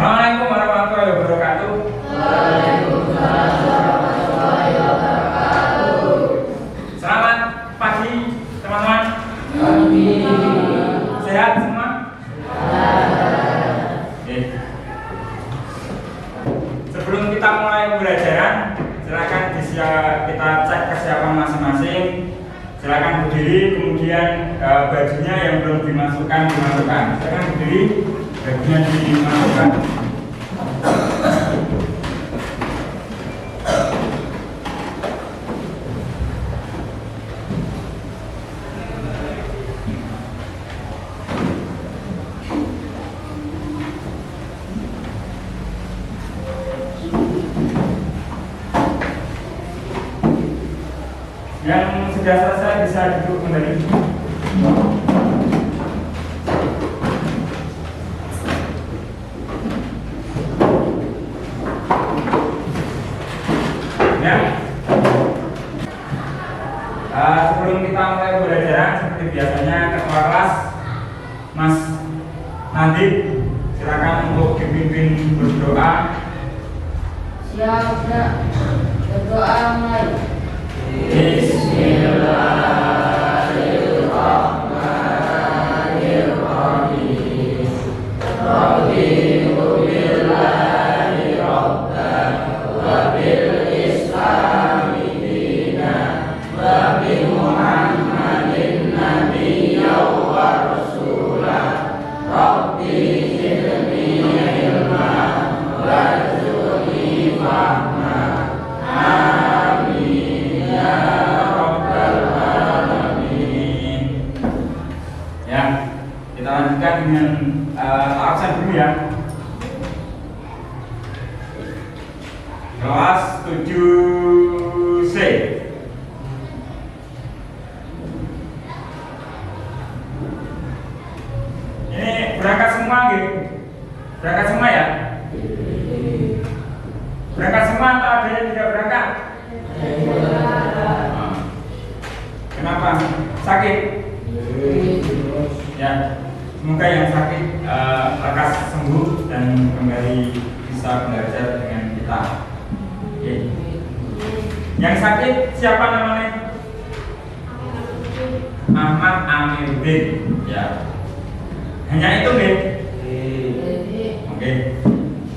Assalamualaikum warahmatullahi wabarakatuh. Waalaikumsalam warahmatullahi wabarakatuh. Selamat pagi teman-teman. Pagi. Sehat semua? Oke. Sebelum kita mulai pembelajaran, silakan kita cek kesiapan masing-masing. Silakan berdiri, kemudian bajunya yang belum dimasukkan. Silakan berdiri, bajunya dimasukkan. Yang sudah selesai bisa duduk kembali. Ya. Sebelum kita mulai pembelajaran, seperti biasanya ketua kelas Mas Nadib, silakan untuk dipimpin berdoa. Siap, Kak. Berdoa mulai. Bismillahirrahmanirrahim. Raditu billahi rabban wa bil islami dinan wa bi Muhammadin nabiyyan wa rasulan. Rabbi zidni ilman warzuqni fahma. Amin ya rabbal alamin. Ya, kita lanjutkan dengan absen dulu ya. Kelas 7C. Ini berangkat semua gitu. Berangkat semua ya? Berangkat semua atau ada yang tidak berangkat? Kenapa? Sakit? Ya, semoga yang sakit lekas sembuh dan kembali bisa belajar dengan kita. Oke. Yang sakit siapa namanya? Ahmad Amiruddin. Ya. Hanya itu nih. Oke.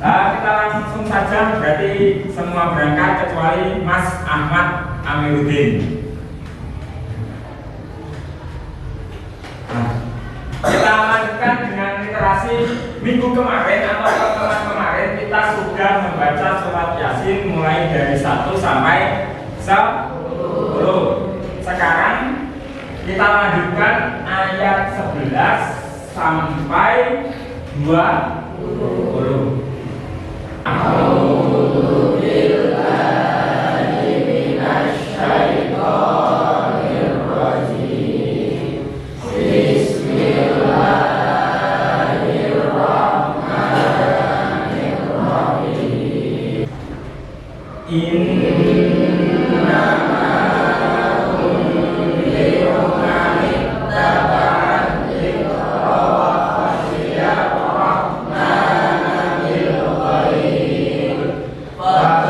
Kita langsung saja, berarti semua berangkat kecuali Mas Ahmad Amiruddin. Kita lanjutkan dengan literasi. Minggu kemarin atau pertemuan kemarin kita sudah membaca surat Yasin mulai dari 1 sampai 10. Sekarang kita lanjutkan ayat 11 sampai 20. A'udzu billahi minasy syaithanir rajim. Bismillahirrahmanirrahim. Wa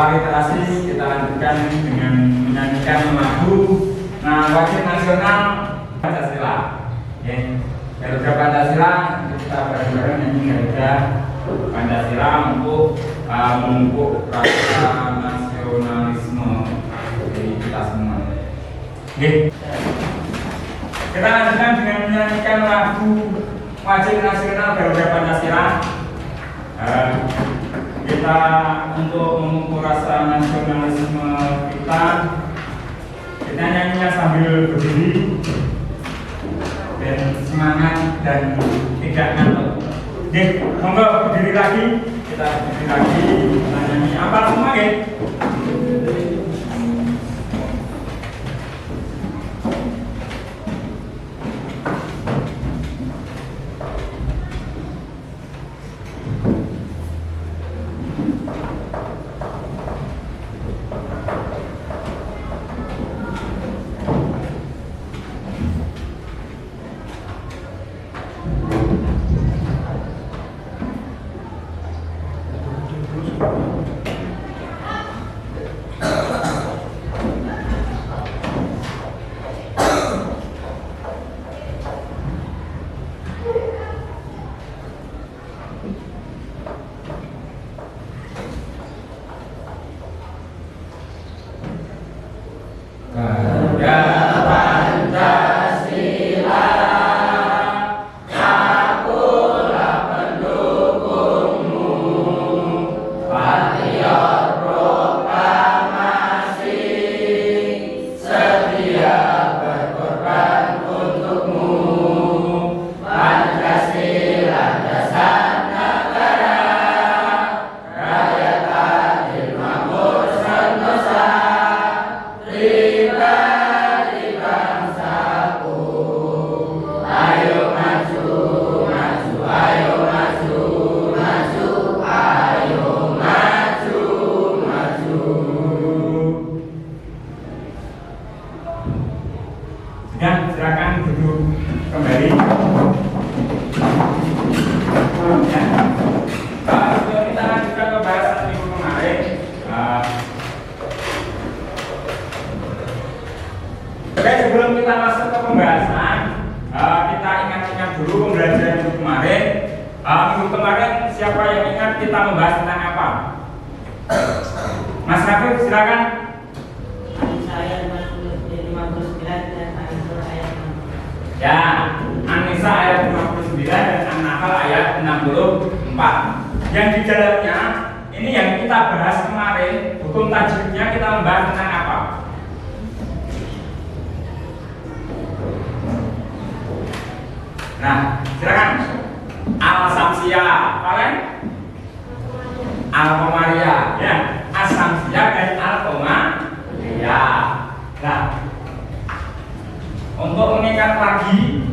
Setelah literasi kita lanjutkan dengan menyanyikan lagu wajib nasional Pancasila. Garuda Pancasila kita bareng-bareng nyanyi Garuda Pancasila untuk memupuk rasa nasionalisme dari kita semua. Kita lanjutkan dengan menyanyikan lagu wajib nasional Garuda Pancasila. Kita untuk memupuk rasa nasionalisme kita nyanyinya sambil berdiri dan semangat dan tidak ngantuk. Monggo berdiri lagi, kita berdiri lagi, kita nyanyi apa semua ya? Silakan duduk kembali. Sebelum kita lanjutkan pembahasan minggu kemarin, sebelum kita masuk ke pembahasan, kita ingat-ingat dulu pembelajaran minggu kemarin. Minggu kemarin siapa yang ingat kita membahas tentang apa? Mas Rafiq, silakan. Ya, An-Nisa ayat 59 dan An-Nahl ayat 64. Yang di dalamnya ini yang kita bahas kemarin, hukum tajwidnya kita membahas tentang apa? Nah, silakan. Al-Samsiyah, kalian? Al-Qamariyah, ya. As-Samsiyah dan Al-Qamariyah. Nah, untuk mengingat lagi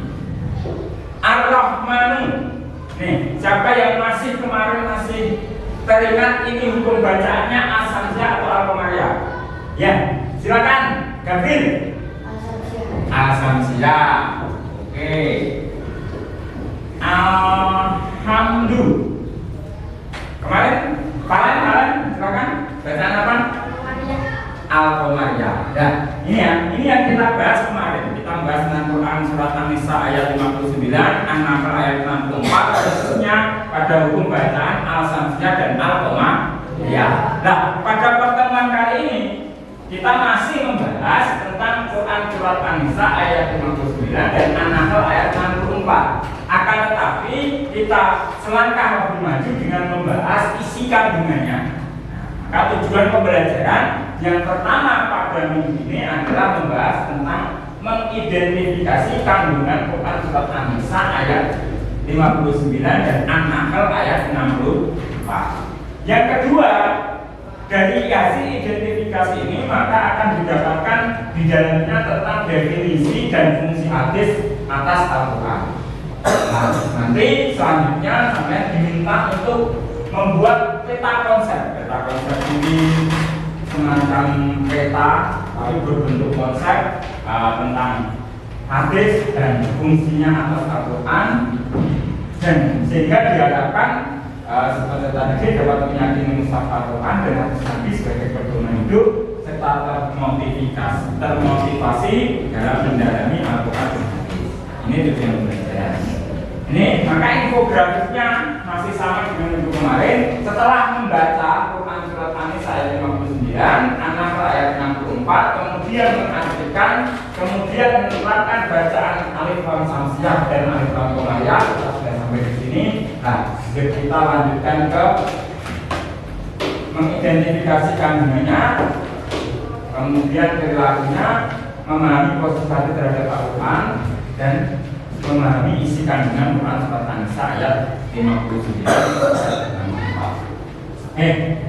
Ar-Rahmanu. Nih, siapa yang masih kemarin masih teringat ini hukum bacaannya As-Samsiyah atau Al-Qamariyah? Ya, silakan, Gabriel. As-Samsiyah. Oke. Alhamdu. Kemarin, kalian silakan bacaan apa? Al-Qamariyah. Ya, ini yang kita bahas kemarin. Kita bahas tentang Quran surat An-Nisa ayat 59, An-Nahl ayat 64, khususnya pada hukum bacaan Al-Samsiyah dan Al-Qamariyah. Nah, pada pertemuan kali ini kita masih membahas tentang Quran surat An-Nisa ayat 59 dan An-Nahl ayat 64. Akan tetapi kita selangkah lebih maju dengan membahas isi kandungannya. Maka tujuan pembelajaran yang pertama pada minggu ini adalah membahas tentang mengidentifikasi kandungan Quran surat An-Nisa ayat 59 dan An-Nahl ayat 64. Yang kedua, dari hasil identifikasi ini maka akan didapatkan di dalamnya tentang definisi dan fungsi hadis atas Al-Quran. Nah, nanti selanjutnya saya diminta untuk membuat peta konsep. Peta konsep ini semacam peta tapi berbentuk konsep tentang hadis dan fungsinya atas Al-Quran, dan sehingga diharapkan peserta didik dapat meyakini mushaf Al-Quran dan hadis Nabi sebagai pedoman hidup serta termotivasi dalam mendalami Al-Quran dan hadis. Ini tujuan belajar. Ini maka infografisnya masih sama dengan minggu kemarin. Setelah membaca Quran surat An-Nisa ayat 59, anak ayat 64, kemudian mengartikan, kemudian menerapkan bacaan alif lam samsiah dan alif lam qomariyah. Sudah sampai di sini. Nah, kita lanjutkan ke mengidentifikasi kandungannya, kemudian perilakunya, memahami posisi hati terhadap Al-Quran dan memahami isi kandungan Quran surat An-Nisa ayat 59.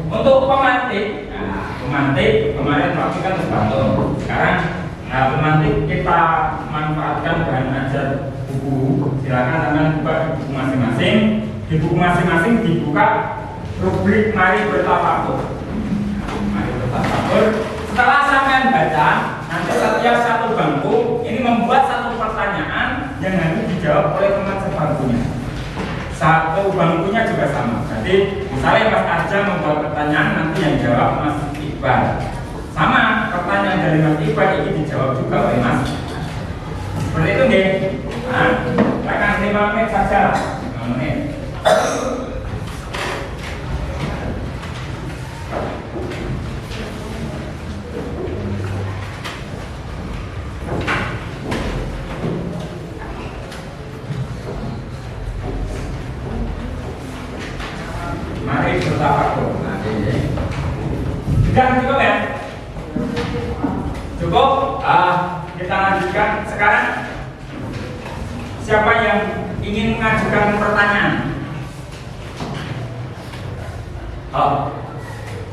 Untuk pemantik, pemantik kemarin praktik kan terbantu. Sekarang pemantik kita manfaatkan bahan ajar buku. Silakan teman buka di buku masing-masing. Di buku masing-masing dibuka rubrik Mari Bertafakur. Mari Bertafakur. Setelah sampai baca, nanti setiap satu bangku ini membuat satu pertanyaan yang harus dijawab oleh teman sebangkunya. Satu bangkunya juga sama. Jadi misalnya Mas Arja membuat pertanyaan, nanti yang jawab Mas Iqbal. Sama, pertanyaan dari Mas Iqbal ini dijawab juga oleh Mas. Seperti itu nih. Nah, akan 5 menit saja. 5 menit. Mari bertafakur. Sudah cukup ya? Cukup? Kita lanjutkan sekarang. Siapa yang ingin mengajukan pertanyaan?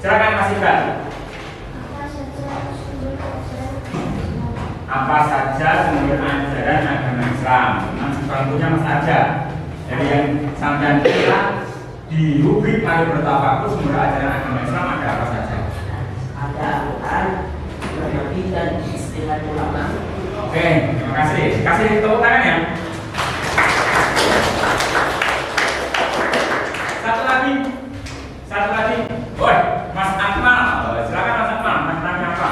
Silakan Mas Iqbal. Apa saja sumber ajaran agama Islam? Mas bangkunya Mas aja. Dari yang sampai kita di rubrik Mari Bertafakur sumber ajaran agama Islam ada apa saja? Ada Al-Quran, Nabi dan istilah ulama. Oke, terima kasih. Kasih tepuk tangan ya. Satu lagi. Woi, Mas Akmal. Silakan Mas Akmal. Mas tanya apa?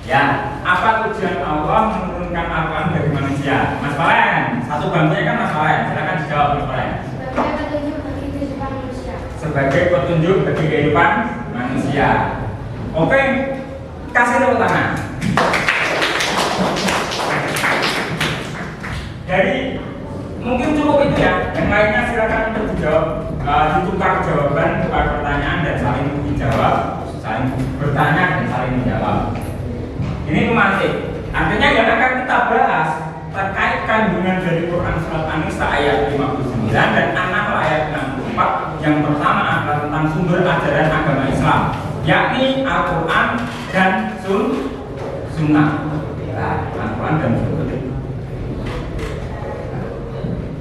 Ya, apa tujuan Allah menurunkan Al-Quran bagi manusia? Mas Valen, satu bangkunya kan Mas Valen. Silakan dijawab Mas Valen. Sebagai petunjuk bagi kehidupan manusia. Oke, kasih tepuk tangan. Jadi mungkin cukup itu ya. Yang lainnya silakan untuk dijawab, ditukar jawaban tukar pertanyaan dan saling dijawab, saling bertanya dan saling menjawab. Ini pemantik. Artinya yang akan kita bahas terkait kandungan dari Quran surat An-Nisa ayat 59 dan An-Nahl ayat 64. Yang pertama adalah tentang sumber ajaran agama Islam, yakni Al-Quran dan Sunnah. Al-Quran dan Sunnah.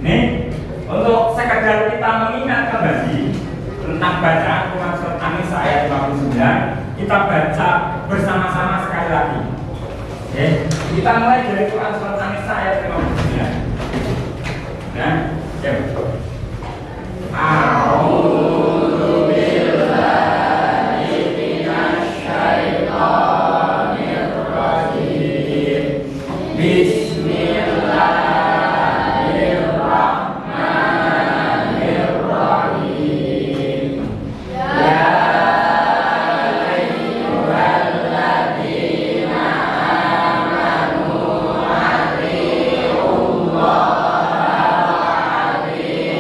Ini untuk sekedar kita mengingat kembali tentang bacaan Quran surat An-Nisa ayat 59, kita baca bersama-sama sekali lagi. Oke, kita mulai dari Quran surat An-Nisa ayat 59. Nah, A'udzu billahi minasy syaithanir rajim. Bismillahirrahmanirrahim. Ya ayyuhalladzina amanu atii'ullaha wa atii'ur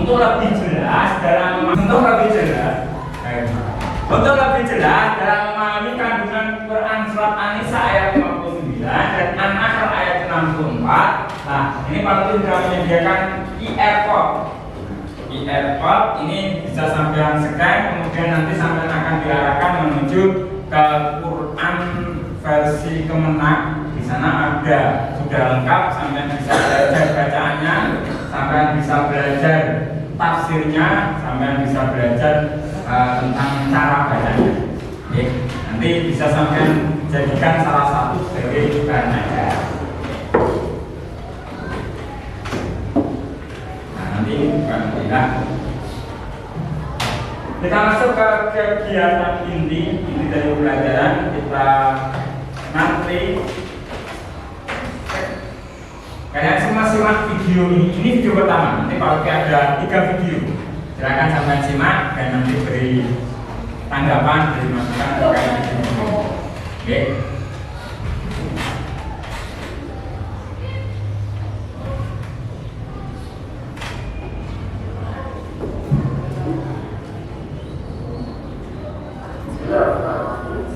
Untuk lebih jelas dalam memahami kandungan Quran surat An-Nisa ayat 59 dan An-Nahl ayat 64. Nah, ini Pak Lutfi sudah menyediakan IR-code ini bisa sampean scan, kemudian nanti sampean akan diarahkan menuju ke Quran versi Kemenak. Di sana ada sudah lengkap, sampean bisa belajar bacaannya, sampean bisa belajar tafsirnya, sampean bisa belajar tentang cara bacanya. Oke, nanti bisa sampean jadikan salah satu sebagai bahan ajar. Nah, nanti bukan tidak. Kita masuk ke kegiatan inti dari pelajaran. Kita nanti kalian semua simak video ini video pertama. Nanti kalau ada 3 video, silakan sampai simak dan nanti beri tanggapan, beri masukan terkait video ini. Oke.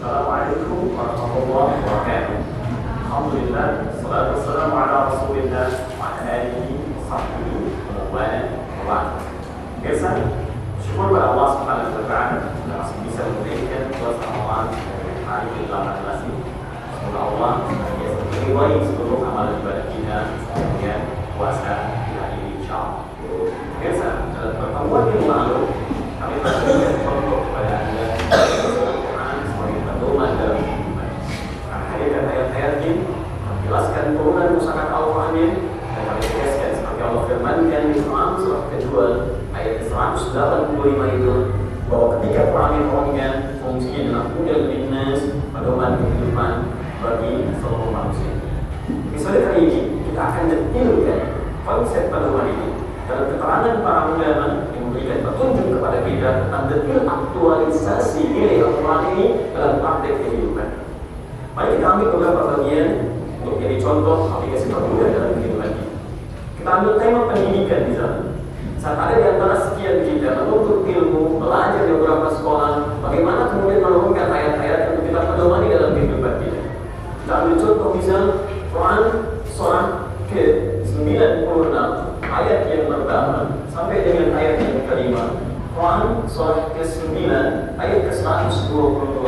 Assalamualaikum warahmatullahi wabarakatuh. Alhamdulillah, salatu wassalamu ala Rasulillah wa ala alihi wa sahbihi wa man Biasa, syukur kepada Allah Subhanahu wa taala yang masih bisa memberikan puasa Ramadan hari ke-18 ini. Semoga Allah biasa meridai seluruh amalan ibadah kita kemudian puasa di hari ini insyaallah. Biasa, dalam pertemuan yang lalu kami memberikan contoh kepada Anda dalam kehidupan. Ayat-ayat ini menjelaskan turunan pusaka Al-Quran dan kami tegaskan seperti Allah firmankan di Quran surat kedua ayat 185 itu bahwa ketika Quran diturunkan fungsinya adalah hudan linnas, pedoman kehidupan bagi seluruh manusia. Misalnya kali ini kita akan detailkan konsep pedoman ini dalam keterangan para ulama yang memberikan petunjuk kepada kita tentang detail aktualisasi nilai Al-Quran ini dalam praktek kehidupan. Mari kita ambil beberapa bagian untuk jadi contoh aplikasi permudah dalam kehidupan kita. Kita ambil tema pendidikan di sana. Saat ada di antara sekian kita menuntut ilmu, belajar di beberapa sekolah, bagaimana kemudian menurunkan ayat-ayat untuk kita pedomani dalam kehidupan kita. Kita ambil contoh misal Quran surah ke-96 ayat yang pertama sampai dengan ayat yang kelima. Quran surah ke-9 ayat ke-122.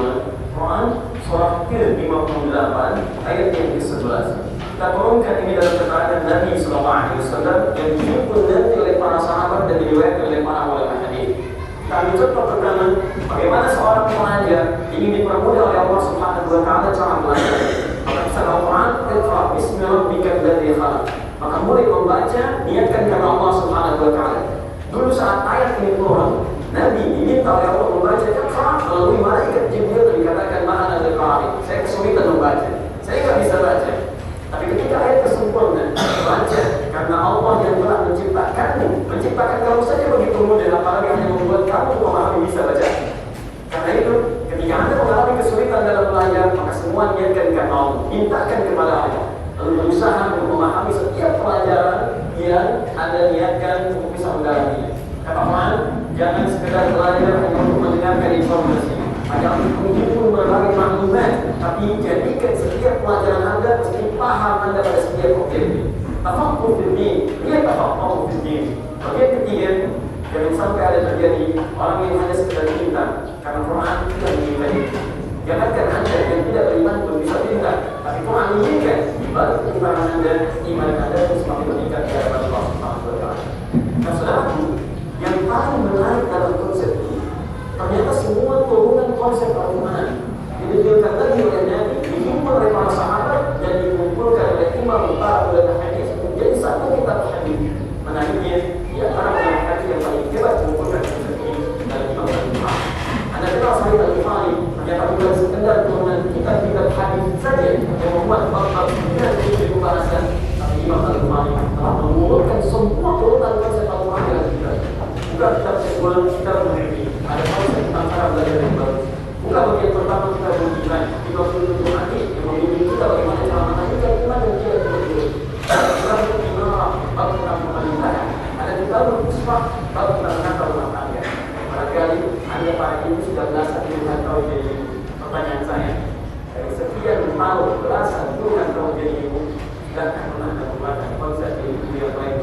Quran surah ke-58 ayat yang ke-11. Kita turunkan ini dalam keterangan Nabi sallallahu alaihi wasallam yang dihimpun nanti oleh para sahabat dan diriwayatkan oleh para ulama hadis. Kita ambil contoh pertama, bagaimana seorang pelajar ingin dipermudah oleh Allah Subhanahu wa taala cara belajar. Maka kita Al-Quran, "Iqra bismi rabbikal ladzi khalaq." Maka mulai membaca, niatkan karena Allah Subhanahu wa taala. Dulu saat ayat ini turun, Nabi diminta oleh Allah membaca Iqra, melalui malaikat Jibril dan dikatakan ma'ana al-qari. Saya kesulitan membaca. Saya tidak bisa baca. Tapi ketika ayat kesempurnaan baca karena Allah yang telah menciptakan kamu saja begitu mudah, apalagi hanya membuat kamu memahami bisa baca. Karena itu, ketika Anda mengalami kesulitan dalam belajar, maka semua niatkan karena Allah, mintakan kepada Allah, lalu berusaha untuk memahami setiap pelajaran yang Anda niatkan untuk bisa mendalaminya. Kata Allah, jangan sekedar belajar hanya untuk mendengarkan informasi, hanya untuk menghimpun berbagai maklumat, tapi jadikan setiap pelajaran Anda mesti paham Anda pada setiap objektif. Tafaqquh fid din, lihat tafaqquh fid din. Bagian ketiga, jangan sampai ada terjadi orang yang hanya sekedar pintar karena Quran tidak menginginkan itu. Jangankan Anda yang tidak beriman pun bisa pintar, tapi Quran menginginkan di balik keimanan Anda, iman Anda itu semakin meningkat di hadapan Allah Subhanahu wa taala. Nah, saudaraku, yang paling menarik dalam konsep ini ternyata semua turunan konsep Al-Quran didetailkan lagi oleh Nabi, dihimpun oleh para sahabat dan dikumpulkan oleh imam para ulama hadis menjadi satu kitab hadis. Menariknya, di antara ulama hadis yang paling hebat mengumpulkan konsep ini adalah Imam Al-Bukhari. Anda kenal Sahih Al-Bukhari, ternyata bukan sekedar turunan kitab-kitab hadis saja yang membuat bab-bab dan menjadi pembahasan, tapi Imam Al-Bukhari telah mengumpulkan semua turunan konsep Al-Quran dalam kitab. Bukan kitab kedua, kitab mengerti. Ada konsep tentang cara belajar yang bagus. Bukan bagian pertama kita beriman, kita akan menggunakan konsep ini yang lain.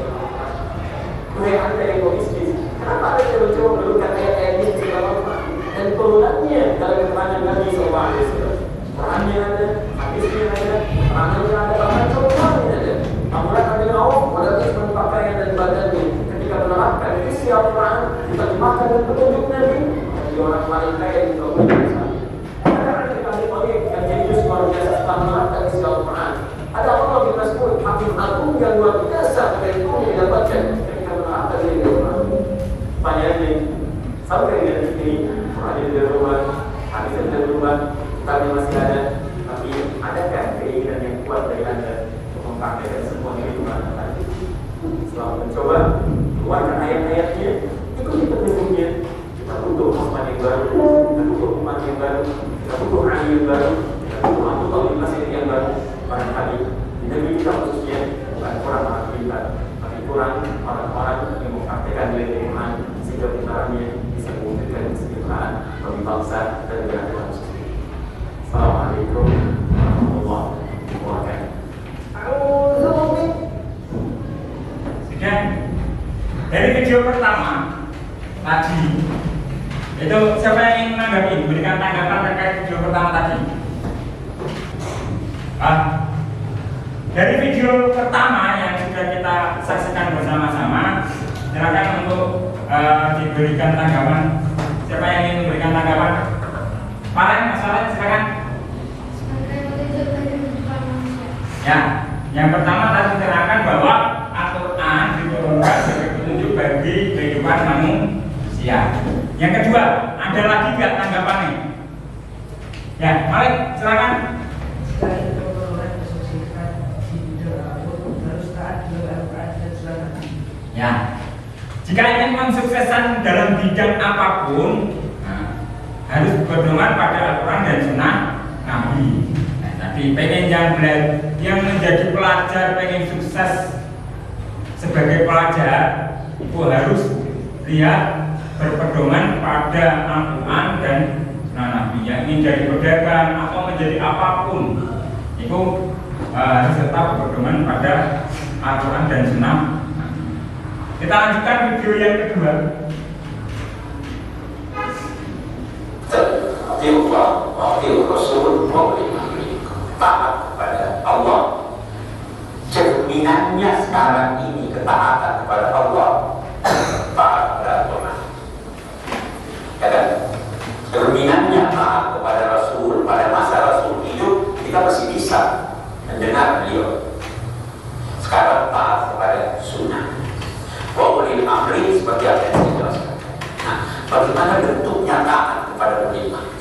Mereka ada egoistis. Kenapa ada yang mencoba menurunkan ayat-ayat ini ke dalam Al-Quran? Dan turunannya dalam keterangan Nabi SAW. Qurannya ada, hadisnya ada, keterangannya ada, bahkan contohnya ada. Abdullah bin Auf menetapkan pakaian dan badannya ketika menerapkan isi Al-Quran diterjemahkan dan petunjuk Nabi. Jadi orang paling kaya di dunia ini. Karena ketika dipanggil yang jenius luar biasa setelah menerapkan isi Al-Quran, ada Allah bin Mas'ud, hakim agung yang luar biasa dari itu yang didapatkan ketika menerapkan isi Al-Quran. Pertanyaannya, sampai dengan ini Quran di rumah, hadis di rumah, kitabnya masih ada, tapi adakah keinginan yang kuat dari Anda untuk mempraktikkan semua ini di mana tadi? Setelah mencoba keluarkan ayat-ayatnya, ikuti petunjuknya. Kita butuh Muhammad yang baru, kita butuh umat yang baru, kita butuh Ali yang baru, kita butuh Abdullah bin Mas'ud yang baru. Barangkali di negeri kita khususnya bukan kurang orang pintar, tapi kurang orang-orang yang mempraktikkan nilai iman sehingga pintarannya bisa mewujudkan kesejahteraan bagi bangsa dan negara kita khususnya. Assalamualaikum warahmatullahi wabarakatuh. Sekian dari video pertama tadi. Itu siapa yang ingin menanggapi, berikan tanggapan terkait video pertama tadi? Dari video pertama yang sudah kita saksikan bersama-sama, silakan untuk diberikan tanggapan. Siapa yang ingin memberikan tanggapan? Pak, masalah silakan. Ya, yang pertama tadi diterangkan bahwa Al-Quran diturunkan sebagai petunjuk bagi kehidupan manusia. Yang kedua, ada lagi nggak tanggapannya? Ya, Malik, silakan. Ya, jika ingin mensukseskan dalam bidang apapun, harus berpedoman pada Al-Quran dan Sunnah Nabi. Tapi pengen yang menjadi pelajar, pengen sukses sebagai pelajar, itu harus lihat berpedoman pada Al-Quran dan Sunnah Nabi. Yang ingin jadi pedagang atau menjadi apapun, itu harus tetap berpedoman pada Al-Quran dan Sunnah Nabi. Kita lanjutkan video yang kedua. Allah, wahyu Rasul, taat kepada Allah. Cerminannya sekarang ini ketaatan kepada Allah, taat kepada Tuhan. Ya kan? Cerminannya taat kepada Rasul. Pada masa Rasul hidup, kita masih bisa mendengar beliau. Sekarang taat kepada Sunnah. Wa ulil amri seperti apa yang saya jelaskan. Nah, bagaimana bentuknya taat kepada ulil amri?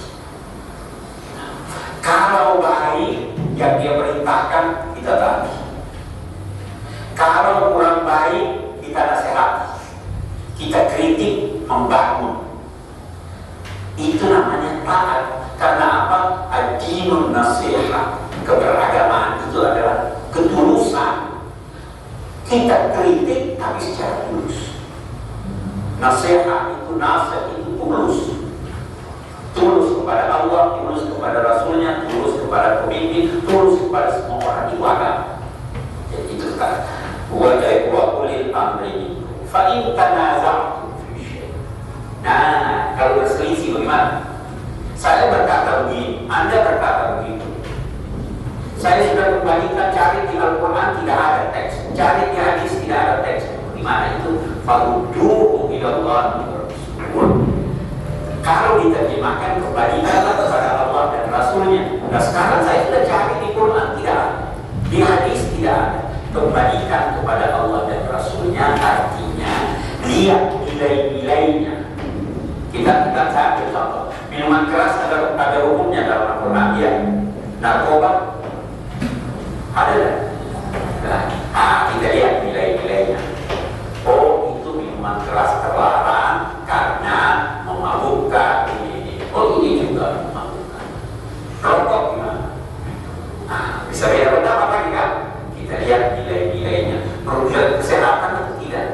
Kalau baik yang dia perintahkan, kita taati. Kalau kurang baik, kita nasihati. Kita kritik, membangun. Itu namanya taat. Karena apa? Ad-dinun nasihat. Keberagamaan itu adalah ketulusan. Kita kritik tapi secara tulus. Nasihat itu tulus. Tulus kepada Allah, tulus kepada Rasulnya, tulus kepada pemimpin, tulus kepada semua orang di agama. Jadi itu kan wa ulil amri fa in tanaza'tum fi syai'. Nah, kalau berselisih bagaimana? Saya berkata begini, Anda berkata begitu. Saya sudah kembalikan, cari di Al-Quran tidak ada teks, cari di hadis tidak ada teks. Bagaimana itu? Farudduhu ilallah wa rasul. Kalau diterjemahkan, kembalikanlah kepada Allah dan Rasulnya. Nah sekarang saya sudah cari di Quran, tidak ada. Di hadis tidak ada. Kembalikan kepada Allah dan Rasulnya, artinya lihat nilai-nilainya. Kita ambil contoh. Minuman keras ada hukumnya dalam Al-Quran, ya. Narkoba ada. Nah, kita lihat nilai-nilainya. Oh, itu minuman keras terlarang karena memabukkan ini. Oh, ini juga memabukkan. Rokok gimana? Nah, bisa beda pendapat lagi kan? Kita lihat nilai-nilainya. Merugikan kesehatan atau tidak?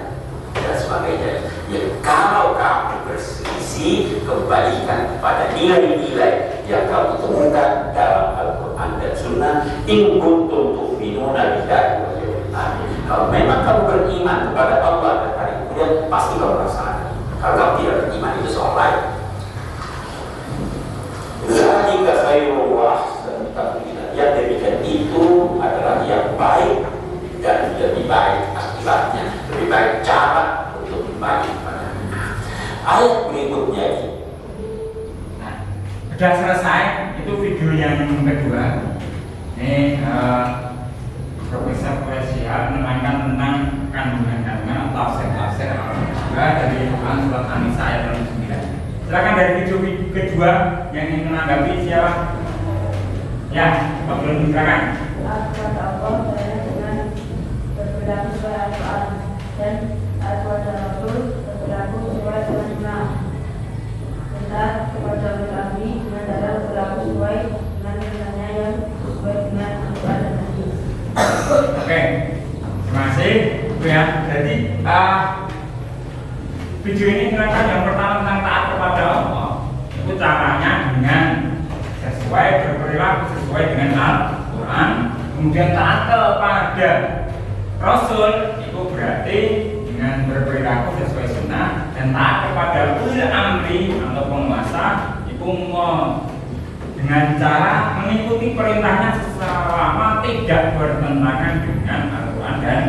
Dan sebagainya. Ya, kalau kamu berselisih, kembalikan kepada nilai-nilai yang kamu temukan dalam Al-Quran dan Sunnah. In kuntum tu'minuna billahi Sudah selesai, itu video yang kedua. Ini Profesor Siap menerangkan tentang kandungan-kandungan atau tafsir Al-Quran dari Quran surat An-Nisa ayat 9. Silakan dari video kedua yang ingin menanggapi siapa? Ya, Pak Belum silakan. Kata Allah saya dengan berperilaku sesuai Al-Quran dan kepada Rasul berperilaku sesuai dengan Sunnah. Perintah kepada kami dengan cara berperilaku sesuai dengan perintahnya yang sesuai dengan Al-Quran dan Hadis. Oke, terima kasih. Ya, jadi video ini menerangkan yang pertama tentang taat kepada Allah. Itu caranya dengan sesuai berperilaku sesuai dengan Al-Quran. Kemudian taat kepada Rasul itu berarti dengan berperilaku sesuai sunnah, dan taat kepada ulil amri atau penguasa itu dengan cara mengikuti perintahnya selama tidak bertentangan dengan Al-Quran dan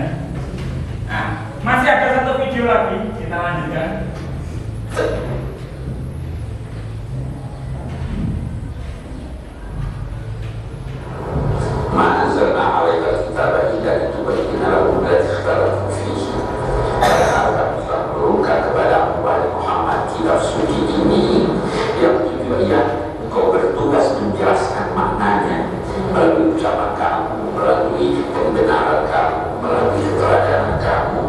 masih ada satu video lagi, kita lanjutkan. Ma'anzalna 'alaika al-kitaba illa litubayyana lahum alladhi ikhtalafu fihi. Padahal kami telah menurunkan kepada Muhammad kitab suci ini yang tujuannya engkau bertugas menjelaskan maknanya melalui ucapan kamu, melalui pembenaran kamu, melalui keteladanan kamu,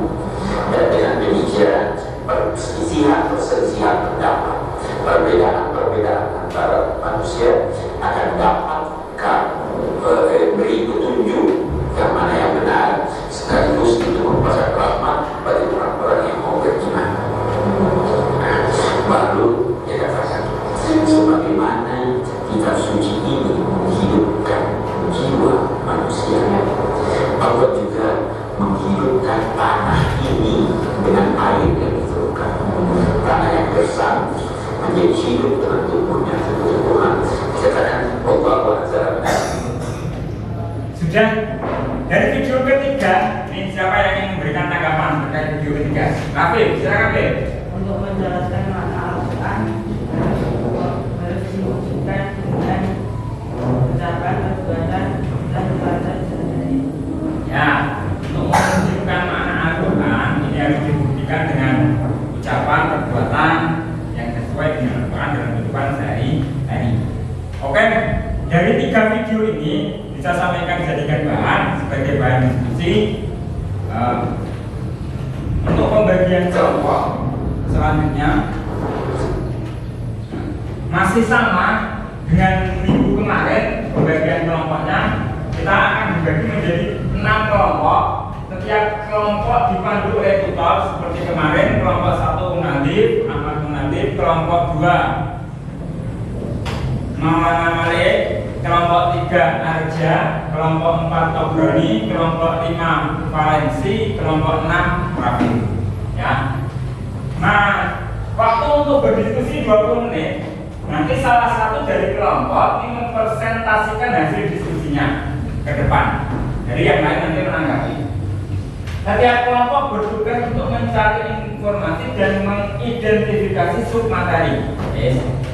dan dengan demikian perselisihan pendapat, perbedaan antara manusia akan dapat beri petunjuk yang mana yang benar, sekaligus itu merupakan rahmat bagi orang-orang yang mau beriman. Baru dia katakan sebagaimana kitab suci ini menghidupkan jiwa manusia, Allah juga menghidupkan tanah ini dengan air yang diturunkan. Tanah yang gersang menjadi hidup dengan tumbuhnya tumbuhan. Dikatakan Allah azza. Sudah. Dari video ketiga, ini siapa yang ingin memberikan tanggapan terkait video ketiga? Rafif, silakan Rafif. Untuk menjelaskan makna Al-Quran harus diwujudkan dengan ucapan, perbuatan, dan perbuatan sehari-hari. Ya, untuk menunjukkan makna Al-Quran ini harus dibuktikan dengan ucapan, perbuatan yang sesuai dengan Al-Quran dalam kehidupan sehari-hari. Oke, dari 3 video ini bisa sampaikan dijadikan bahan sebagai bahan diskusi untuk pembagian kelompok selanjutnya. Masih sama dengan minggu kemarin pembagian kelompoknya, kita akan dibagi menjadi 6 kelompok. Setiap kelompok dipandu oleh tutor seperti kemarin. Kelompok 1 Munadif, Ahmad Munadif. Kelompok 2 Maulana Malik. Kelompok 3 Arja. Kelompok 4 Tobroni. Kelompok 5 Valensi. Kelompok 6 Rafi. Ya. Nah, waktu untuk berdiskusi 20 menit. Nanti salah satu dari kelompok ini mempresentasikan hasil diskusinya ke depan. Jadi yang lain nanti menanggapi. Setiap kelompok bertugas untuk mencari informasi dan mengidentifikasi submateri.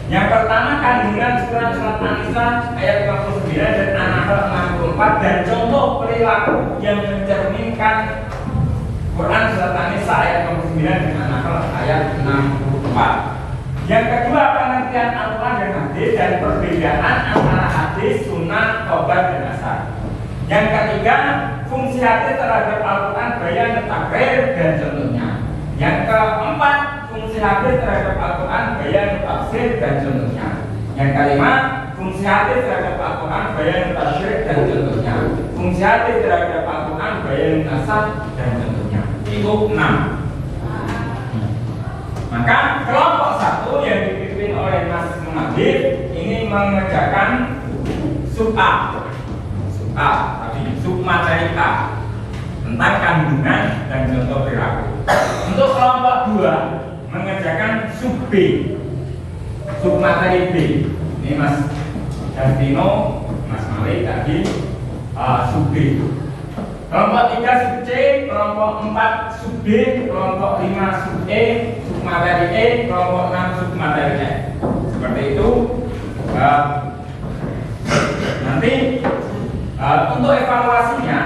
Yang pertama kandungan surat An-Nisa ayat 59 dan An-Nahl 64 dan contoh perilaku yang mencerminkan Quran surat An-Nisa ayat 59 dan An-Nahl ayat 64. Yang kedua pengertian Al-Quran dan hadis dan perbedaan antara hadis, sunnah, khobar dan asar. Yang ketiga fungsi hadis terhadap Al-Quran, bayan, takrir dan contohnya. Yang keempat fungsi hadis terhadap Al-Quran, bayan, tafsir dan contohnya. Yang kelima fungsi hadis terhadap Al-Quran, bayan, tafsir dan contohnya. Fungsi hadis terhadap Al-Quran, bayan, asar dan contohnya. Itu 6. Maka kelompok 1 yang dipimpin oleh Mas Munadif ini mengerjakan sub A, tadi submateri A tentang kandungan dan contoh perilaku. Untuk kelompok 2 mengerjakan sub B, submateri B. Ini Mas Justino, Mas Malik tadi sub B. Kelompok 3 sub C, kelompok 4 sub D, kelompok 5 sub E, submateri E, kelompok 6 submateri E. Seperti itu. Nanti untuk evaluasinya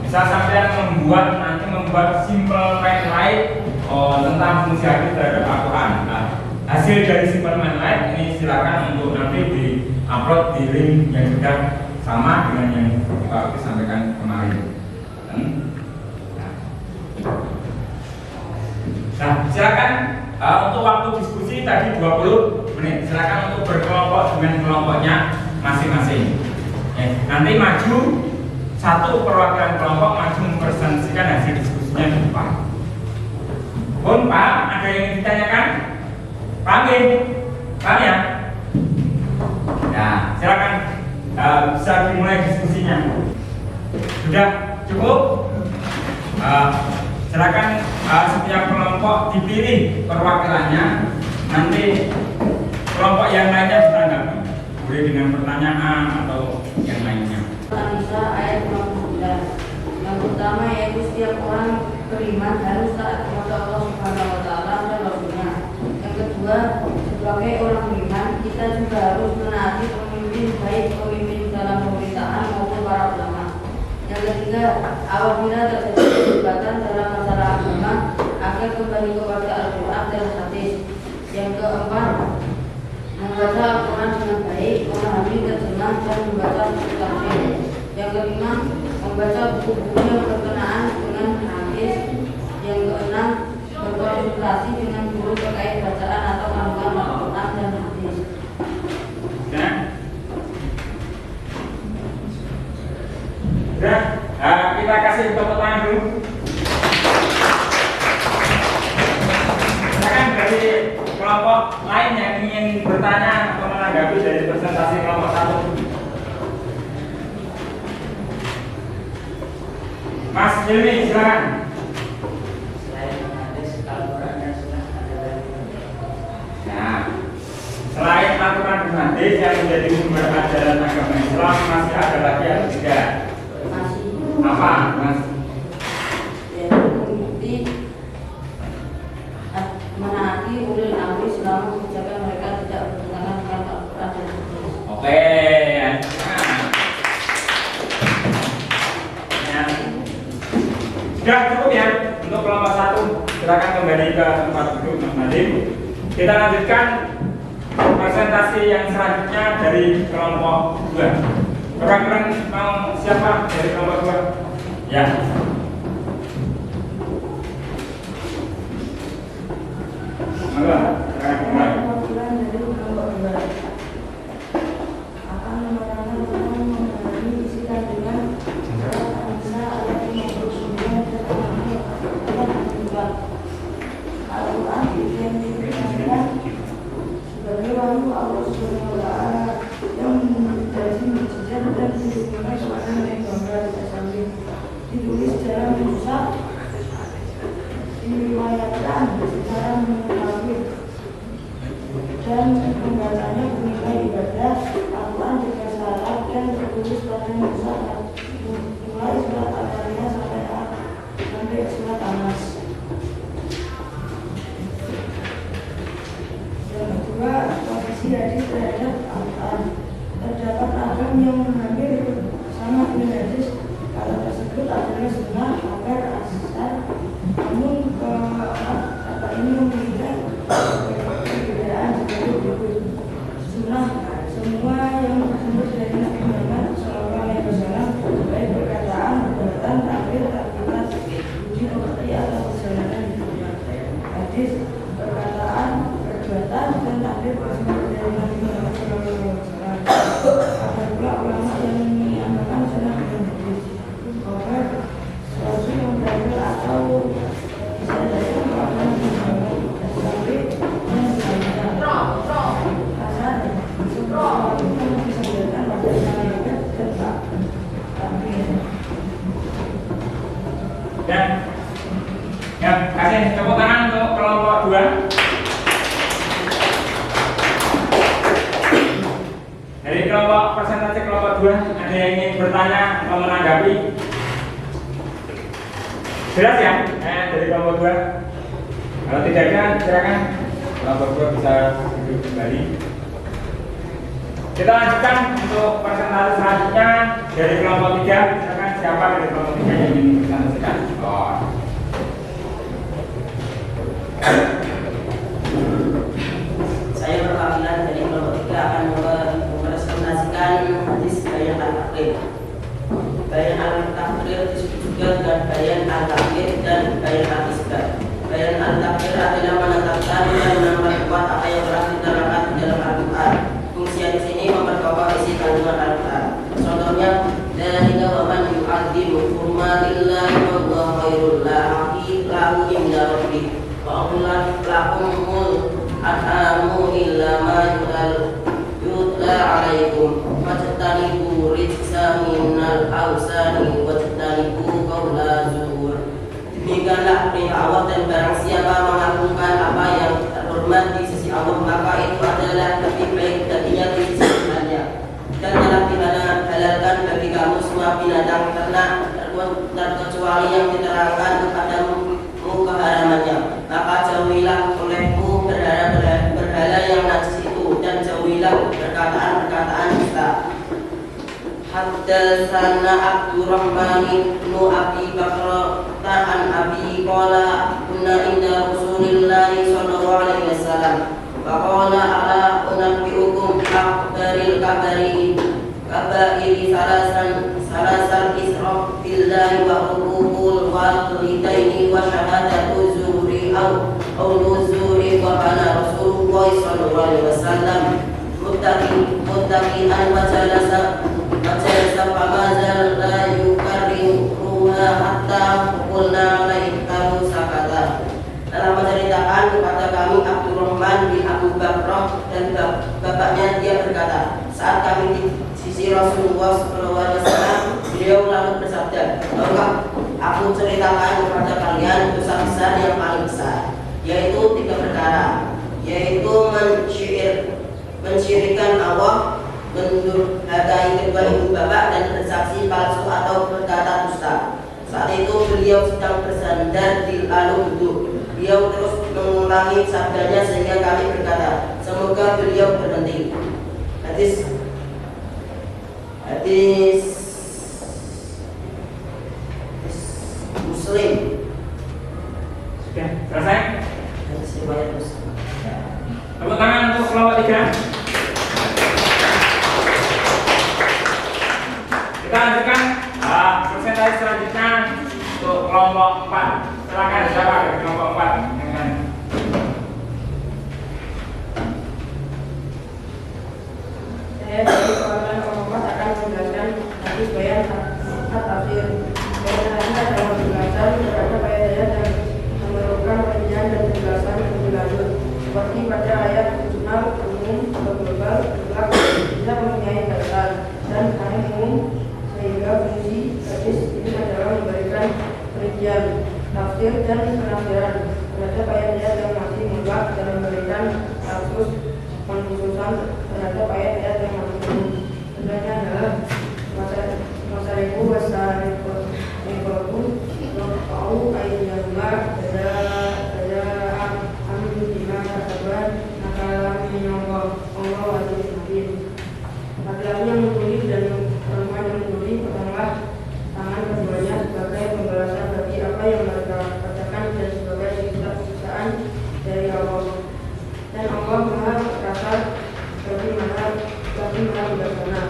bisa sampai membuat simple mind light tentang fungsi hadis terhadap Al-Quran. Hasil dari simple mind light ini silakan untuk nanti di-upload di link yang sudah sama dengan yang Pak sampaikan kemarin. Nah, silakan untuk waktu diskusi tadi 20 menit. Silakan untuk berkelompok dengan kelompoknya masing-masing. Nanti maju satu perwakilan kelompok maju mempresentasikan hasil diskusinya di depan. Pun Pak, ada yang ingin ditanyakan? Paham ya? Nah, silakan bisa dimulai diskusinya. Sudah cukup? Silakan setiap kelompok dipilih perwakilannya. Nanti kelompok yang lainnya ditanggapi, boleh dengan pertanyaan atau yang lainnya. Al-Nisa ayat 59. Yang pertama yaitu setiap orang beriman harus taat kepada Allah Subhanahu wa taala dan Rasulnya. Yang kedua, sebagai orang beriman kita juga harus menaati pemimpin, baik pemimpin dalam pemerintahan maupun para ulama. Yang ketiga, apabila terjadi perdebatan dalam masalah agama agar kembali kepada Al-Quran dan hadis. Yang keempat, membaca Al-Quran dengan baik, memahami terjemah dan membaca buku tafsir. Yang kelima, membaca buku-buku yang berkenaan dengan hadis. Yang keenam, berkonsultasi dengan guru terkait bacaan atau kandungan Al-Quran dan hadis. Sudah, kita kasih tepuk tangan dulu. Silakan dari kelompok lain yang ingin bertanya atau menanggapi dari presentasi kelompok satu. Mas Jilmi, silakan. Nah, selain Al-Quran dan hadis yang menjadi sumber ajaran agama Islam, masih ada lagi atau tidak? Apa, Mas? Mengikuti menaati ulil amri selama kebijakan mereka tidak bertentangan dengan Al-Quran dan hadis. Oke. Sudah cukup ya untuk kelompok satu. Silakan kembali ke tempat duduk masing-masing. Kita lanjutkan presentasi yang selanjutnya dari kelompok 2. Perwakilan mau siapa dari kelompok 2? Ya. Mangga, silakan mulai. Perwakilan dari kelompok 2 akan menerangkan tentang mengenai isi kandungan Al-Nisa ayat 59 dan ayat 62. Al-Quran diidentifikasikan sebagai wahyu Allah Subhanahu wa taala yang menjadi mukjizat dan dihubungkan kepada Nabi Muhammad SAW. Ditulis secara mushaf, diriwayatkan secara mutawatir dan pembacanya bernilai ibadah. Al-Quran dikasarkan tertulis pada mushaf mulai surat Al-Fatihah sampai surat An-Nas. Yang kedua, posisi hadis terhadap Al-Quran. Terdapat agam yang mengambil sama dengan hadis kalau tersebut adalah sunnah agar asal. Namun kata ini memberikan perbedaan sebagai berikut. Sunnah semua yang tersebut dari Nabi Muhammad SAW, baik perkataan, perbuatan, takbir, takbirat, puji, pekerti atau perjalanan hidupnya. Hadis perkataan, perbuatan dan takbir tersebut dari Nabi Muhammad SAW. Ada pula ulama yang mengamalkan sunnah dengan hadis. Bahwa sesuatu yang berbeda atau bisa dari perkataan Muhammad sampai dan selanjutnya. Asal sesuatu yang disampaikan pada syariat dan takbir. Dan ya, kasih tepuk tangan untuk kelompok 2. Dari kelompok presentasi kelompok 2, ada yang ingin bertanya atau menanggapi? Jelas ya? Dari kelompok 2. Kalau tidak ada, silakan kelompok 2 bisa duduk kembali. Kita lanjutkan untuk presentasi selanjutnya dari kelompok 3. Silakan siapa dari kelompok 3 yang ingin presentasikan? Saya perwakilan dari kelompok 3 akan mempresentasikan hadis bayan al-takrir. Bayan al-takrir disebut juga dengan bayan al-takrir dan bayan al-isbat. Bayan al-takrir adalah menetapkan dan memperkuat apa yang telah diterangkan di dalam Al-Quran. Fungsi di sini memperkokoh isi kandungan Al-Quran. Contohnya, dzalika wa man yu'azzimu hurmatillahi wa huwa khairul lahu inda rabbih. Wa lakumul an'amu illa ma yutla alaikum wajtanibu rijsa minal awsani wajtanibu qawla zuhur. Demikianlah perintah Allah, dan barang siapa mengagungkan apa yang terhormat di sisi Allah, maka itu adalah lebih baik baginya di sisi Tuhannya. Dan telah dihalalkan bagi kamu semua binatang ternak terkecuali yang diterangkan kepadamu keharamannya. Maka jauhilah olehmu berhala yang najis itu, dan jauhilah perkataan-perkataan dusta. Haddatsana Abdurrahman bin Abi Bakr an Abi qala kunna inda Rasulillahi sallallahu alaihi wasallam wa qala ala unabbiukum bi akhbaril kabairi salasan israf billahi wa uqul walidaini wa syahadatu zuri au nuzuri wa kana Rasulullah sallallahu alaihi wasallam muttaqian wa jalasa famazal la yukarrimuha hatta qulna laitahu sakata. Dalam menceritakan kepada kami Abdurrahman bin Abu Bakr, dan bapaknya dia berkata, saat kami di sisi Rasulullah SAW, beliau lalu bersabda, bahwa aku ceritakan kepada kalian dosa besar yang paling besar, yaitu 3 perkara, yaitu mensyirikkan Allah, mendurhakai kedua ibu bapak, dan bersaksi palsu atau berkata dusta. Saat itu beliau sedang bersandar di lalu duduk. Beliau terus mengulangi sabdanya sehingga kami berkata, semoga beliau berhenti. Hadis Muslim. Sudah selesai? Hadis riwayat Muslim. Tepuk tangan untuk kelompok 3. Kita lanjutkan presentasi selanjutnya untuk kelompok 4. Silakan siapa dari kelompok 4? Saya dari kelompok 4 akan menjelaskan hadis bayan at-tafsir. Bayan hadis adalah penjelasan terhadap ayat-ayat yang memerlukan perincian dan penjelasan lebih lanjut. Seperti pada ayat jurnal umum atau global, mutlak bisa mempunyai dasar dan hanya umum, sehingga fungsi hadis ini adalah memberikan perincian, tafsir dan penafsiran terhadap ayat-ayat yang masih mutlak, dan memberikan pengkhususan terhadap ayat-ayat yang masih umum. Sebenarnya adalah masariku wasariku tahu ayatnya ada amin bima kasaban nakalam minallah Allah wajib nabi. Laki-laki yang mencuri dan perempuan yang mencuri, potonglah tangan keduanya sebagai pembalasan bagi apa yang mereka katakan dan sebagai siksaan dari Allah. Dan Allah Maha Perkasa lagi Maha Bijaksana.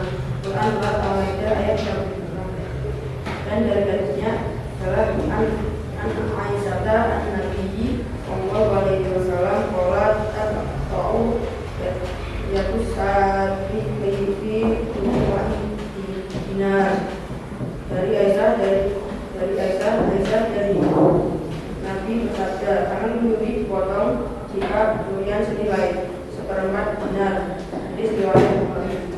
Quran surat Al-Maidah ayat 1. Dan dari hadisnya adalah an Aisyah an-Nabi sallallahu alaihi wasallam qala ta'u yatusati fi dinar. Dari Aisyah dari Nabi bersabda, tangan duri dipotong jika durian senilai 1/4 dinar. Hadis riwayat Bukhari.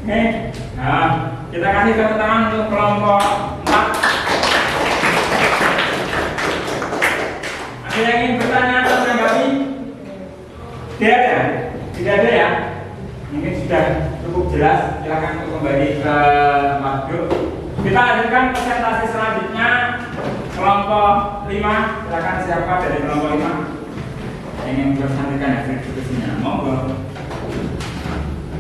Oke, nah kita kasih tepuk tangan untuk kelompok 4. Ada yang ingin bertanya atau menanggapi? Tidak ada? Tidak ada ya? Mungkin sudah cukup jelas. Silakan untuk kembali ke Madhur. Kita lanjutkan presentasi selanjutnya kelompok 5, silakan siapa dari kelompok 5 ingin bersandikan ya diskusinya, monggo.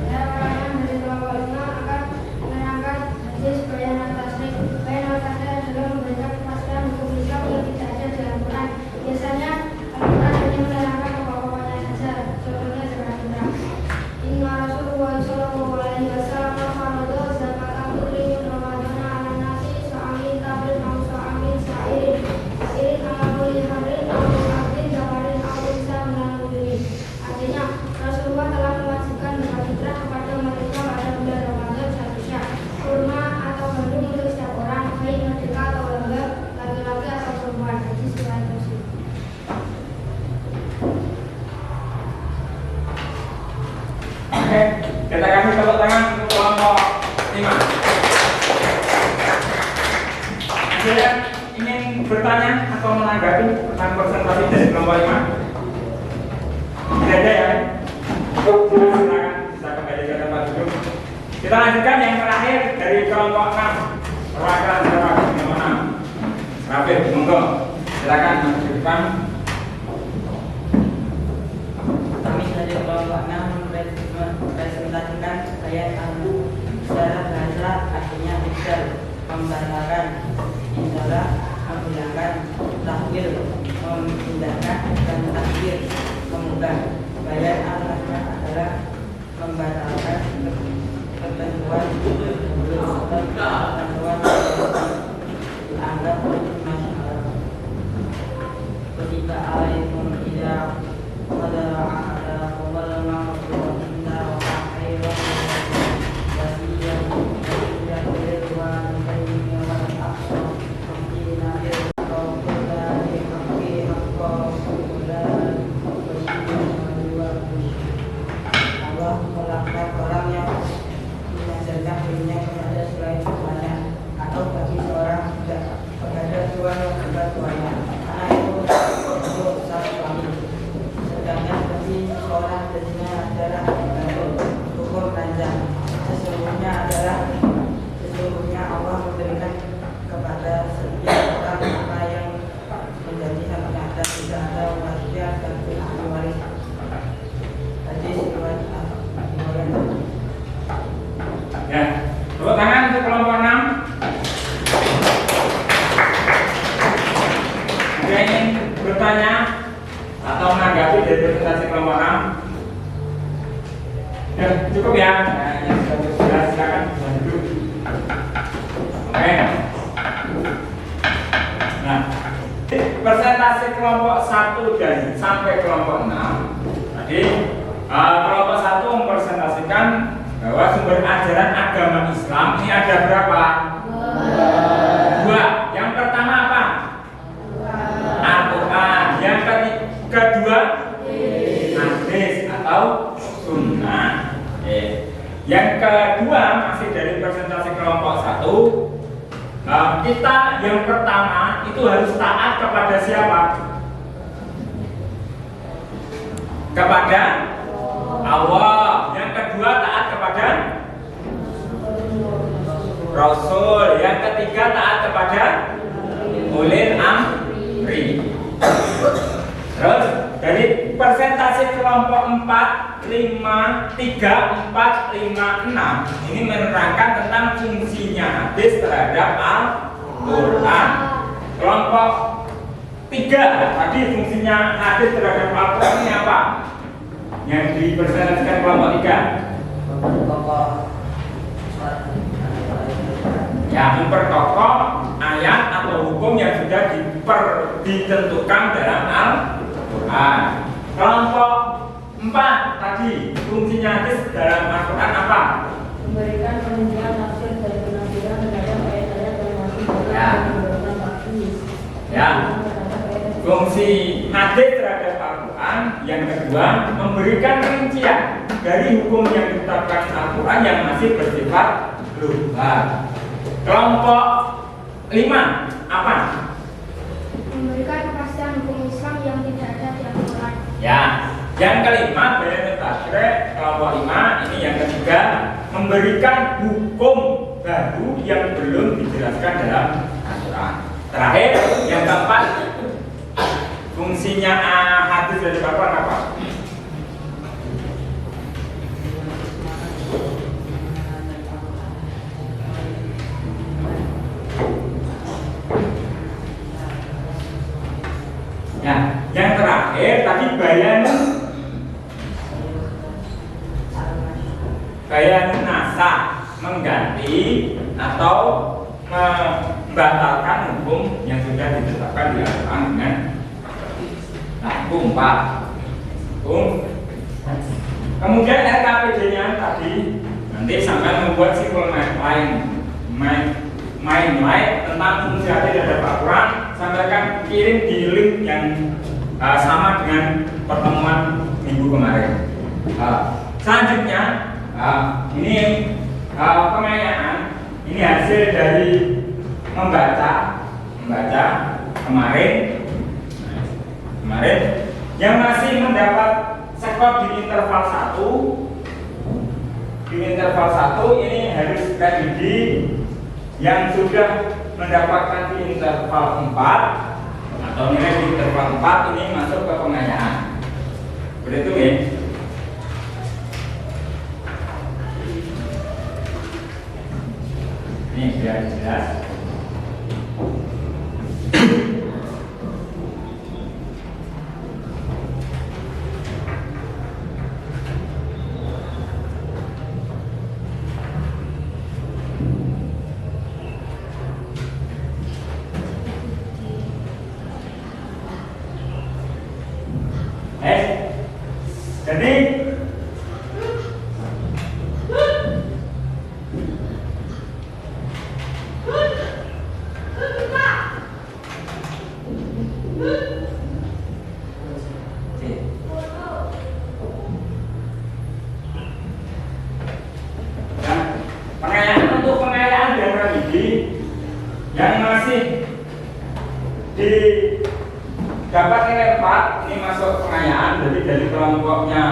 Saya orang dari kelompok 5 akan menerangkan hadis bayan al-tasrik. Bayan al-tasrik adalah memberikan kepastian hukum Islam yang tidak ada dalam Quran. Biasanya Al-Quran hanya menerangkan pokok-pokoknya saja. Contohnya zakat fitrah. Inna Rasulullah sallallahu alaihi wasallam farada zakat al-fitri min Ramadan 'ala nasi sa'amin tamrin aw sa'amin sa'irin ala kulli habrin aw abdin zakarin aw unsa minal muslimin. Artinya Rasulullah telah mewajibkan zakat fitrah kepada mereka pada bulan Ramadan 1 Syawal. Kurma atau gandum untuk setiap orang, baik merdeka atau lembab, laki-laki atau perempuan. Hadis riwayat Muslim. Oke, kita kasih tepuk tangan untuk kelompok 5. Ada yang ingin bertanya atau menanggapi tentang presentasi dari kelompok 5? Tidak ada ya? Silakan, bisa kembali ke tempat duduk. Kita lanjutkan yang terakhir dari kelompok 6. Perwakilan siapa? Kelompok 6. Rafiq, monggo. Silakan menunjukkan. Kami dari kelompok 6 mempresentasikan ayat al-Nur secara bahasa, artinya ikhlas, membatalkan, insyaallah, menghilangkan, takwil, memindahkan dan takbir, mengubah. Bayan al-Rahman adalah membatalkan ketentuan dianggap masalah. Ketika alaikum tidak pada ada kawal maupun indah wakairan wasiat yang berduaan bayi yang aksa mungkin ada atau kita dipakai apa dan Allah melaknat orang yang mengajarkan dirinya kepada selain tuannya atau bagi seorang budak kepada tuan yang bukan tuannya. Anak itu untuk sang suami. Sedangkan bagi seorang jadinya adalah hukum ranjang. Sesungguhnya Allah memberikan kepada setiap orang apa yang menjadi haknya dan tidak ada wasiat dan waris. Hadis riwayat Ya, tepuk tangan untuk kelompok 6. Ada yang ingin bertanya atau menanggapi dari presentasi kelompok 6? Ya, cukup ya. Nah, yang sudah silakan bisa duduk. Oke. Nah, presentasi kelompok 1 dan sampai kelompok 6. Tadi kelompok 1 mempresentasikan bahwa sumber ajaran agama Islam ini ada berapa? 2. Yang pertama apa? Al-Quran. Yang kedua hadis atau sunnah. Yang kedua masih dari presentasi kelompok 1. Kita yang pertama itu harus taat kepada siapa? Kepada Allah. Yang kedua taat kepada Rasul. Yang ketiga taat kepada ulil amri. Terus dari presentasi kelompok 4, 5, 3, 4, 5, 6 ini menerangkan tentang fungsinya hadis terhadap Al-Quran. Kelompok 3 tadi fungsinya hadis terhadap Al-Quran ini apa? Yang dipresentasikan kelompok 3 ya, memperkokoh ayat atau hukum yang sudah ditentukan dalam Al-Quran. Kelompok 4 tadi fungsinya hadis dalam Al-Quran apa? Memberikan penunjukan tafsir dan penafsiran terhadap ayat-ayat termasuk Ya. Ya. Fungsi hadis terhadap Al-Quran yang kedua memberikan rincian dari hukum yang ditetapkan Al-Quran yang masih bersifat global. Kelompok 5 apa? Memberikan kepastian hukum Islam yang tidak ada di Al-Quran. Ya, yang kelima bayan tasyrih kelompok 5 ini yang ketiga memberikan hukum baru yang belum dijelaskan dalam Al-Quran. Terakhir, yang keempat, fungsinya hadis dari Al-Quran apa? Ya, yang terakhir tadi bayanun nasa, mengganti atau membatalkan hukum yang sudah ditetapkan di Al-Quran dengan hukum 4. Kemudian RKPD-nya tadi nanti sampai membuat simpul main tentang fungsi hadis terhadap Al-Quran, sampaikan kirim di link yang sama dengan pertemuan minggu kemarin. Selanjutnya ini pengayaan, ini hasil dari membaca kemarin yang masih mendapat skor di interval 1. Di interval 1 ini harus remedi, yang sudah mendapatkan di interval 4 atau nilai di interval 4 ini masuk ke pengayaan. Begitu ya. Ini biar jelas. Jadi pengayaan dan remedi yang masih dapat nilai 4 ini masuk pengayaan. Jadi dari kelompoknya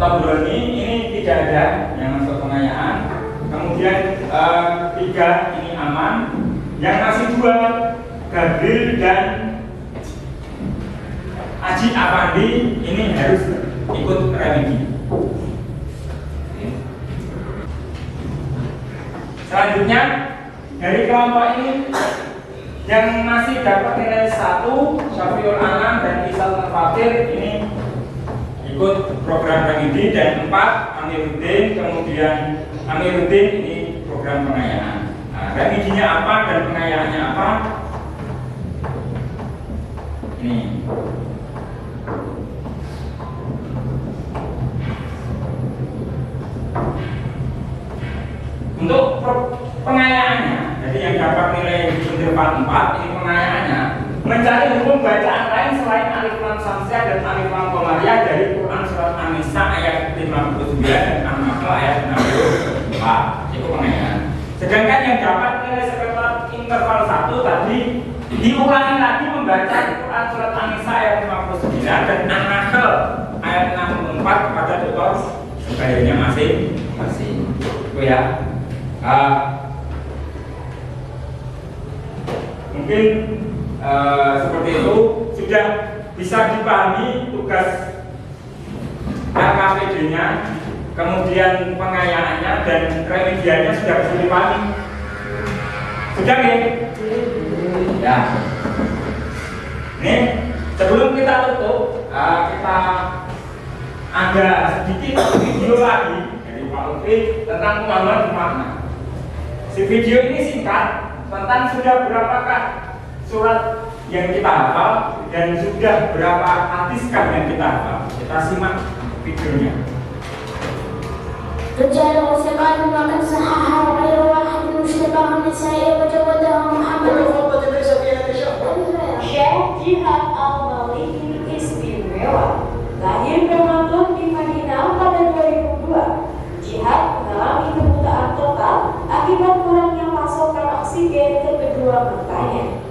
Tabrani ini tidak ada yang masuk pengayaan. Kemudian 3 ini aman. Yang masih 2 Gabriel dan Aji Apandi ini harus ikut remedi. Selanjutnya dari kelompok ini yang masih dapat nilai 1 Syafiul Anam dan Isal Fatir ini ikut program remedi, dan 4 Amiruddin, kemudian Amiruddin ini program pengayaan. Remedinya apa dan pengayaannya apa? Ini. Untuk pengayaannya, jadi yang dapat nilai di interval 4 ini pengayaannya mencari hukum bacaan lain selain alif lam samsiah dan alif lam qamariyah dari Quran surat An-Nisa ayat 59 dan An-Nahl ayat 64. Itu pengayaan. Sedangkan yang dapat nilai sekitar interval 1 tadi diulangi lagi membaca Quran surat An-Nisa ayat 59 dan An-Nahl ayat 64 pada tutor sebayarnya masing-masing. Itu ya. Mungkin seperti itu sudah bisa dipahami tugas RKPD-nya, kemudian pengayaannya dan remedianya sudah bisa dipahami. Sudah ya? Ya. Nih, sebelum kita tutup, kita ada sedikit video lagi dari Pak Lutfi tentang pemahaman makna. Si video ini singkat tentang sudah berapakah surat yang kita hafal dan sudah berapa hadiskah yang kita hafal. Kita simak videonya. رجال وثقات وقد صححه غير واحد مشتبه النسائي وجوده محمد. Syekh Jihad Al-Maliki istimewa. Lahir Ramadan di Madinah pada 2002. Jihad mengalami kebutaan total akibat kurangnya pasokan oksigen ke kedua matanya.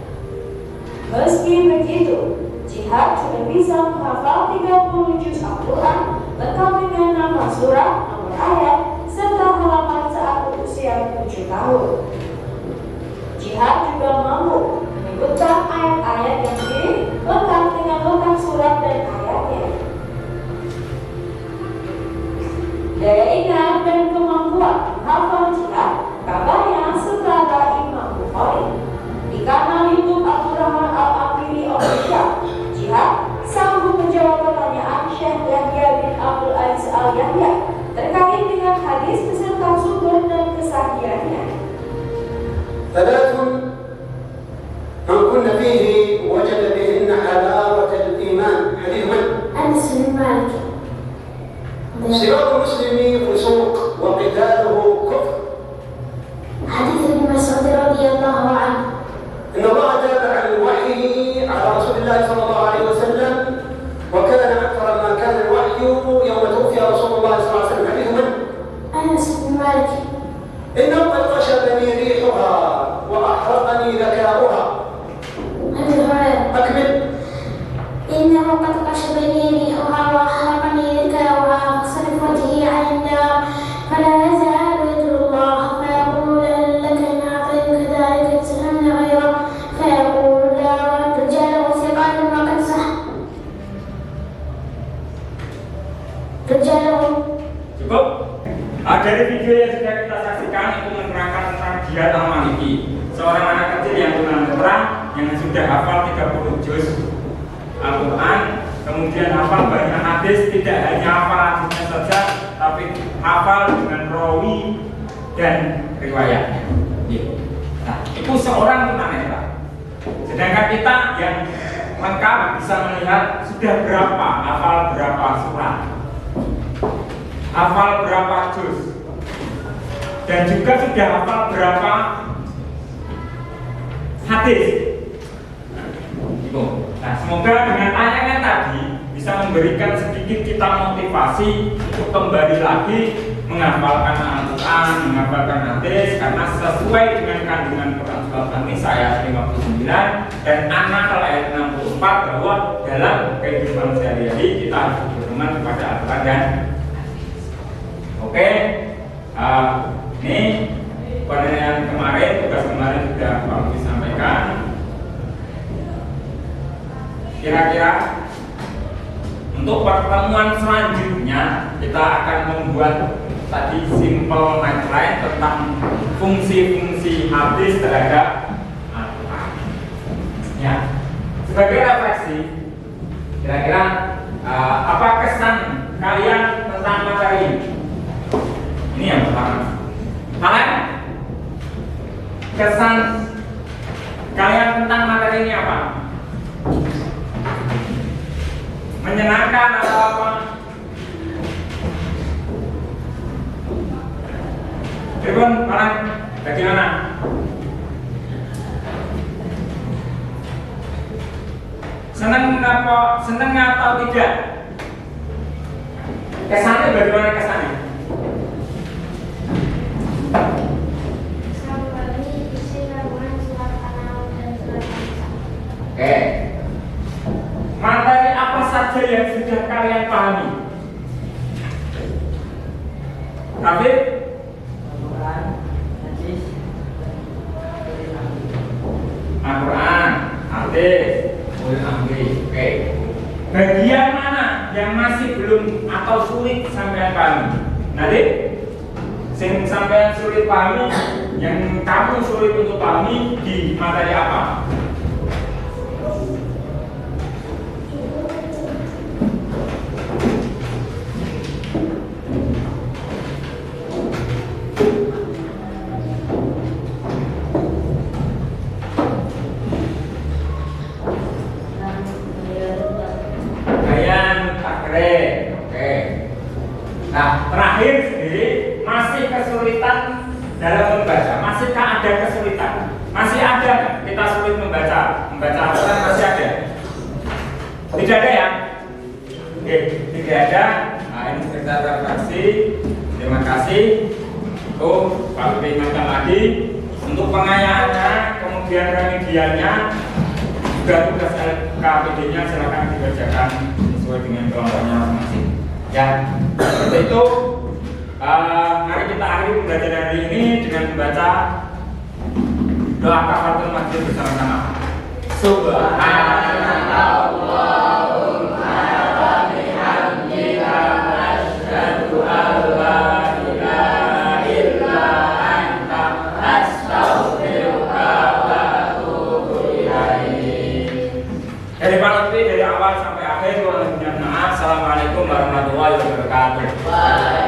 Meski begitu, Jihad sudah bisa menghafal 30 juz Al-Quran lengkap dengan nama surah, nomor ayat, serta halaman saat berusia 7 tahun. Jihad juga mampu menyebutkan ayat-ayat yang lengkap dengan lengkap surat dan ayatnya. Daya ingat dan kemampuan menghafal jihad kabarnya setara Imam Bukhari. Di kanal YouTube Abdurrahman Al-Ampiri Official, Jihad sanggup menjawab pertanyaan Syekh Yahya bin Abdul Aziz Al-Yahya terkait dengan hadis beserta sumber dan kesahihannya. ثلاث من كن فيه وجد بهن حلاوة الإيمان. حديث من؟ أنس بن مالك. صراط المسلم فسوق وقتاله كفر. حديث ابن مسعود رضي الله عنه. إن الله تابع الوحي على رسول الله صلى الله عليه وسلم وكان أكثر ما كان الوحي يوم توفي رسول الله صلى الله عليه وسلم. حديث من؟ أنس بن مالك. إنه قد غشبني ريحها وأحرقني ذكاؤها. أبي هريرة. أكمل. إنه قد غشبني ريحها وأحرقني ذكاؤها فصرف وجهي عن النار فلا يزال يدعو الله فيقول هل لك أن أعطيك ذلك تسألن غيره فيقول لا رجاله ثقات وقد صح رجاله. Cukup? Dari video yang sudah kita saksikan itu menerangkan tentang jihad al-maliki, seorang anak kecil yang tunanetra yang sudah hafal 30 juz Al-Quran, kemudian hafal banyak hadis, tidak hanya hafal hadisnya saja, tapi hafal dengan rawi dan riwayatnya. Nah, itu seorang tunanetra. Sedangkan kita yang lengkap bisa melihat sudah berapa, hafal berapa surat, hafal berapa juz, dan juga sudah hafal berapa hadis. Nah, semoga dengan tayangan tadi bisa memberikan sedikit kita motivasi untuk kembali lagi menghafalkan Al-Quran, menghafalkan hadis, karena sesuai dengan kandungan Quran surat An-Nisa ayat 59 dan An-Nahl ayat 64 bahwa dalam kehidupan sehari-hari kita harus berpedoman kepada Al-Quran dan Oke, ini penilaian kemarin, tugas kemarin sudah Pak disampaikan. Kira-kira untuk pertemuan selanjutnya kita akan membuat tadi simple outline tentang fungsi-fungsi hadis terhadap Al-Quran. Ya, sebagai refleksi, kira-kira apa kesan kalian tentang materi ini? Ini yang pertama. Kalian kesan kalian tentang materi ini apa? Menyenangkan atau apa? Ribun, kalian bagaimana? Senang apa? Senang atau tidak? Kesannya bagaimana kesannya? Oke, materi apa saja yang sudah kalian pahami? Tapi Al-Quran, hadis, ulil amri. Oke, bagian mana yang masih belum atau sulit sampai pahami? Nanti, sing sampai sulit pahami, yang kamu sulit untuk pahami di materi apa? Nah, terakhir sendiri masih kesulitan dalam membaca. Masihkah ada kesulitan? Masih ada kita sulit membaca Al-Quran, masih ada? Tidak ada ya? Oke, tidak ada. Nah, ini sekedar refleksi. Terima kasih. Tuh, Pak ingatkan lagi untuk pengayaannya, kemudian remedialnya, juga tugas LKPD-nya silakan dibacakan sesuai dengan kelompoknya masing-masing. Ya, seperti itu. Mari kita akhiri pembelajaran hari ini dengan membaca Doa kafaratul majlis bersama-sama. Subhanallahumma wa bihamdika asyhadu an la ilaha illa anta astaghfiruka wa atubu ilaik. Dari Pak Lutfi dari awal sampai akhir mohon maaf. Assalamualaikum warahmatullahi wabarakatuh.